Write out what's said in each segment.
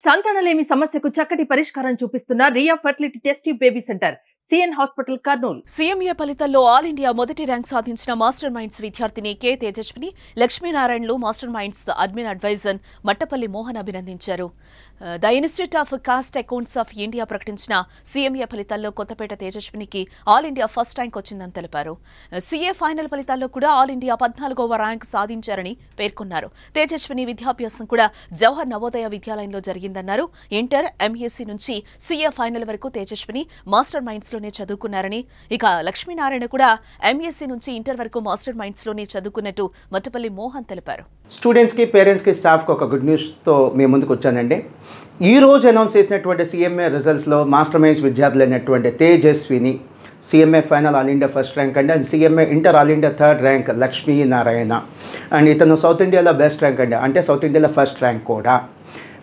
సంతానలేమి సమస్యకు చక్కటి పరిష్కారం చూపిస్తున్న Riya fertility test baby centre CN hospital Kurnool. CMA ఫలితాల్లో ఆల్ ఇండియా మొదటి ర్యాంక్ సాధించిన మాస్టర్ మైండ్స్ విద్యార్థిని కె తేజస్విని లక్ష్మీనారాయణలు master minds admin advisor Mattapalli Mohan అభినందించారు. The institute of cost accounts of India ప్రకటించిన సీఎంఏ ఫలితాల్లో కొత్తపేట తేజస్వినికి ఆల్ ఇండియా ఫస్ట్ ర్యాంక్ వచ్చిందని తెలిపారు. సీఏ ఫైనల్ ఫలితాల్లో కూడా ఆల్ ఇండియా 14వ ర్యాంక్ సాధించారని పేర్కొన్నారు. తేజస్విని విద్యాభ్యాసం కూడా జవహర్ నవోదయ విద్యాలయంలో జరిగిందన్నారు. ఇంటర్, ఎంఎస్సీ నుంచి సీఏ ఫైనల్ వరకు తేజస్విని మాస్టర్ మైండ్స్ లోనే చదువుకున్నారని, ఇక లక్ష్మీనారాయణ కూడా ఎంఎస్సీ నుంచి ఇంటర్ వరకు మాస్టర్ మైండ్స్ లోనే చదువుకున్నట్టు మట్టపల్లి మోహన్ తెలిపారు. స్టూడెంట్స్కి, పేరెంట్స్కి, స్టాఫ్కి ఒక గుడ్ న్యూస్తో మేము ముందుకు వచ్చానండి. ఈ రోజు అనౌన్స్ చేసినటువంటి సీఎంఏ రిజల్ట్స్లో మాస్టర్ మైండ్స్ విద్యార్థులు అయినటువంటి Tejaswini CMA final all India first rank అండి, and CMA inter all India third rank Lakshminarayana, and ఇతను సౌత్ ఇండియాలో బెస్ట్ ర్యాంక్ అండి, అంటే సౌత్ ఇండియాలో ఫస్ట్ ర్యాంక్ కూడా.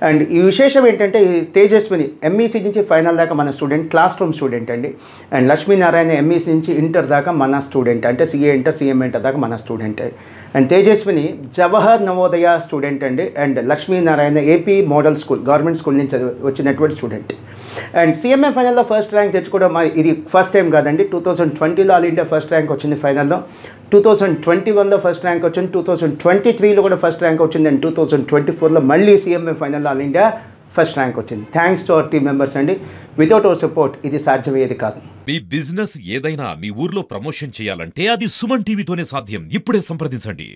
అండ్ ఈ విశేషం ఏంటంటే తేజస్విని ఎంఈసీ నుంచి ఫైనల్ దాకా మన స్టూడెంట్, క్లాస్ రూమ్ స్టూడెంట్ అండి. అండ్ లక్ష్మీనారాయణ ఎంఈసీ నుంచి ఇంటర్ దాకా మన స్టూడెంట్, అంటే సీఏ ఇంటర్, సీఎంఏ ఇంటర్ దాకా మన student. And Tejaswini Jawahar Navodaya student అండి, and Lakshminarayana AP model school, government school నుంచి వచ్చినటువంటి స్టూడెంట్. అండ్ సీఎంఏ ఫైనల్లో ఫస్ట్ ర్యాంక్ తెచ్చుకోవడం ఇది ఫస్ట్ టైం కాదండి. 2020లో ఆల్ ఇండియా ఫస్ట్ ర్యాంక్ వచ్చింది ఫైనల్లో, 2021లో ఫస్ట్ ర్యాంక్ వచ్చింది, 2023లో కూడా ఫస్ట్ ర్యాంక్ వచ్చింది, అండ్ 2024లో మళ్ళీ సీఎంఏ ఫైనల్లో ఆల్ ఇండియా ఫస్ట్ ర్యాంక్ వచ్చింది. Thanks to our team members అండి. వితౌట్ అవర్ సపోర్ట్ ఇది సాధ్యమయ్యేది కాదు. మీ బిజినెస్ ఏదైనా మీ ఊర్లో ప్రమోషన్ చేయాలంటే అది సుమన్ టీవీతోనే సాధ్యం. ఇప్పుడే సంప్రదించండి.